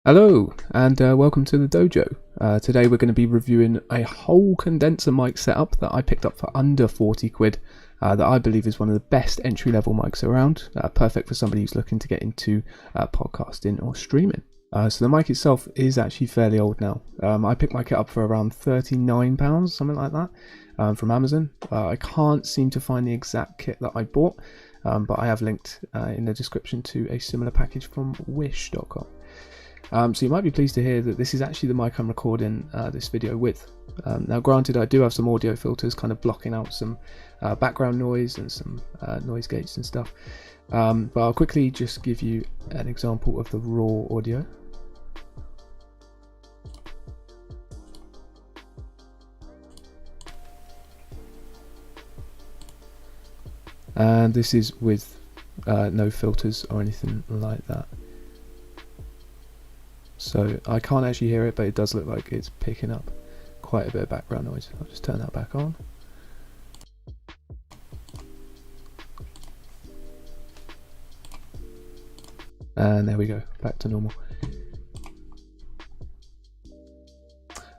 Hello and welcome to the dojo. Today we're going to be reviewing a whole condenser mic setup that I picked up for under 40 quid that I believe is one of the best entry level mics around, perfect for somebody who's looking to get into podcasting or streaming. So the mic itself is actually fairly old now. I picked my kit up for around £39, something like that, from Amazon. I can't seem to find the exact kit that I bought, but I have linked in the description to a similar package from wish.com. So you might be pleased to hear that this is actually the mic I'm recording this video with. Now granted, I do have some audio filters kind of blocking out some background noise and some noise gates and stuff, but I'll quickly just give you an example of the raw audio. And this is with no filters or anything like that. So I can't actually hear it, but it does look like it's picking up quite a bit of background noise. I'll just turn that back on. And there we go, back to normal.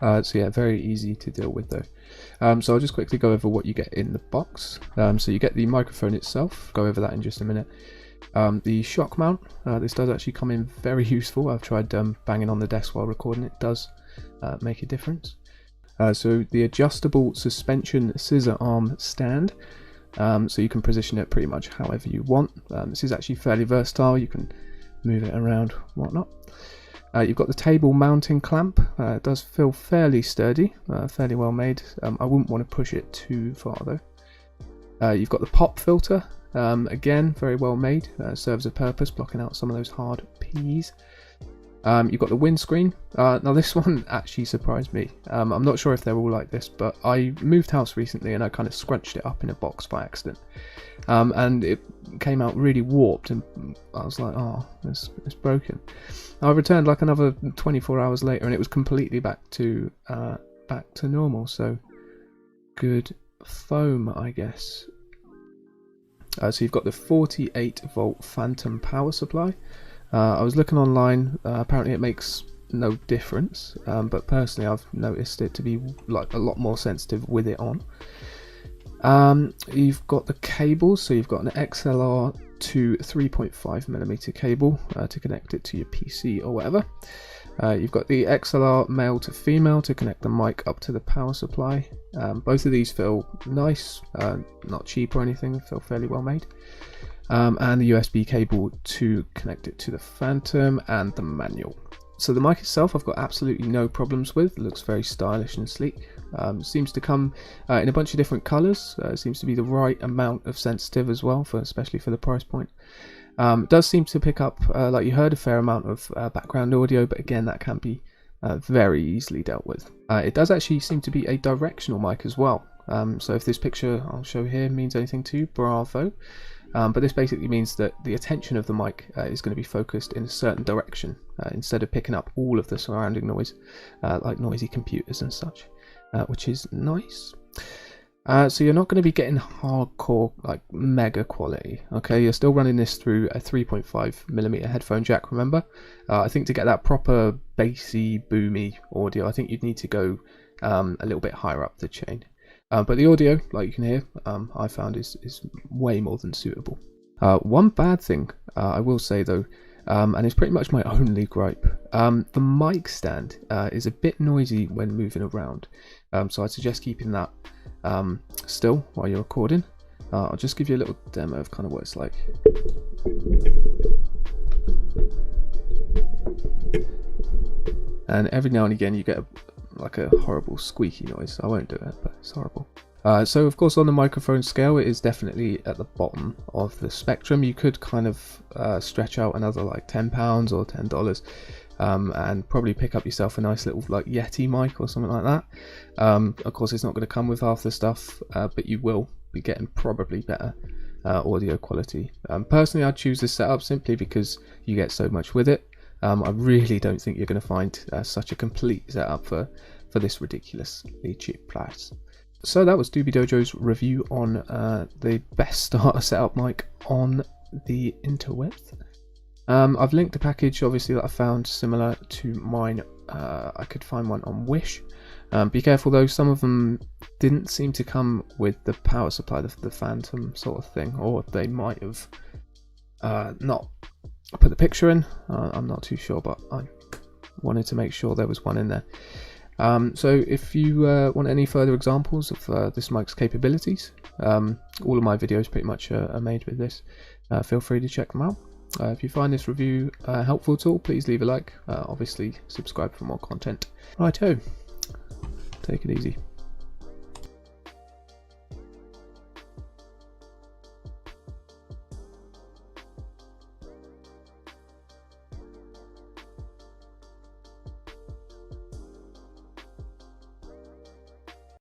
So yeah, very easy to deal with though. So I'll just quickly go over what you get in the box. So you get the microphone itself, go over that in just a minute. The shock mount, this does actually come in very useful. I've tried banging on the desk while recording, it does make a difference. So the adjustable suspension scissor arm stand, so you can position it pretty much however you want. This is actually fairly versatile, you can move it around, whatnot. You've got the table mounting clamp. It does feel fairly sturdy, fairly well made. I wouldn't want to push it too far though. You've got the pop filter. Again, very well made, serves a purpose, blocking out some of those hard P's. You've got the windscreen. Now this one actually surprised me. I'm not sure if they're all like this, but I moved house recently and I kind of scrunched it up in a box by accident. And it came out really warped and I was like, oh, it's broken. I returned like another 24 hours later and it was completely back to normal, so good foam, I guess. So you've got the 48 volt phantom power supply. I was looking online, apparently it makes no difference, but personally I've noticed it to be like a lot more sensitive with it on. You've got the cables, so you've got an XLR to 3.5mm cable to connect it to your PC or whatever. You've got the XLR male to female to connect the mic up to the power supply. Both of these feel nice, not cheap or anything, feel fairly well made. And the USB cable to connect it to the Phantom and the manual. So the mic itself I've got absolutely no problems with. It looks very stylish and sleek. Seems to come in a bunch of different colours. Seems to be the right amount of sensitive as well, especially for the price point. It does seem to pick up, like you heard, a fair amount of background audio, but again that can be very easily dealt with. It does actually seem to be a directional mic as well. So if this picture I'll show here means anything to you, bravo. But this basically means that the attention of the mic is going to be focused in a certain direction instead of picking up all of the surrounding noise, like noisy computers and such, which is nice. So you're not going to be getting hardcore, like mega quality, okay? You're still running this through a 3.5mm headphone jack, remember? I think to get that proper bassy, boomy audio, I think you'd need to go a little bit higher up the chain. But the audio, like you can hear, I found is way more than suitable. One bad thing I will say though, and it's pretty much my only gripe, the mic stand is a bit noisy when moving around, so I'd suggest keeping that still while you're recording. I'll just give you a little demo of kind of what it's like. And every now and again you get like a horrible squeaky noise. I won't do it, but it's horrible. So of course on the microphone scale it is definitely at the bottom of the spectrum. You could kind of stretch out another like £10 or $10 and probably pick up yourself a nice little like Yeti mic or something like that. Of course it's not going to come with half the stuff, but you will be getting probably better audio quality. Personally I'd choose this setup simply because you get so much with it. I really don't think you're going to find such a complete setup for this ridiculously cheap price. So that was Doobie Dojo's review on the best starter setup mic on the interwebs. I've linked a package obviously that I found similar to mine. I could find one on Wish. Be careful though, some of them didn't seem to come with the power supply, the Phantom sort of thing, or they might have not put the picture in. I'm not too sure, but I wanted to make sure there was one in there. So if you want any further examples of this mic's capabilities, all of my videos pretty much are made with this. Feel free to check them out. If you find this review helpful at all, please leave a like. Obviously subscribe for more content. Righto, take it easy.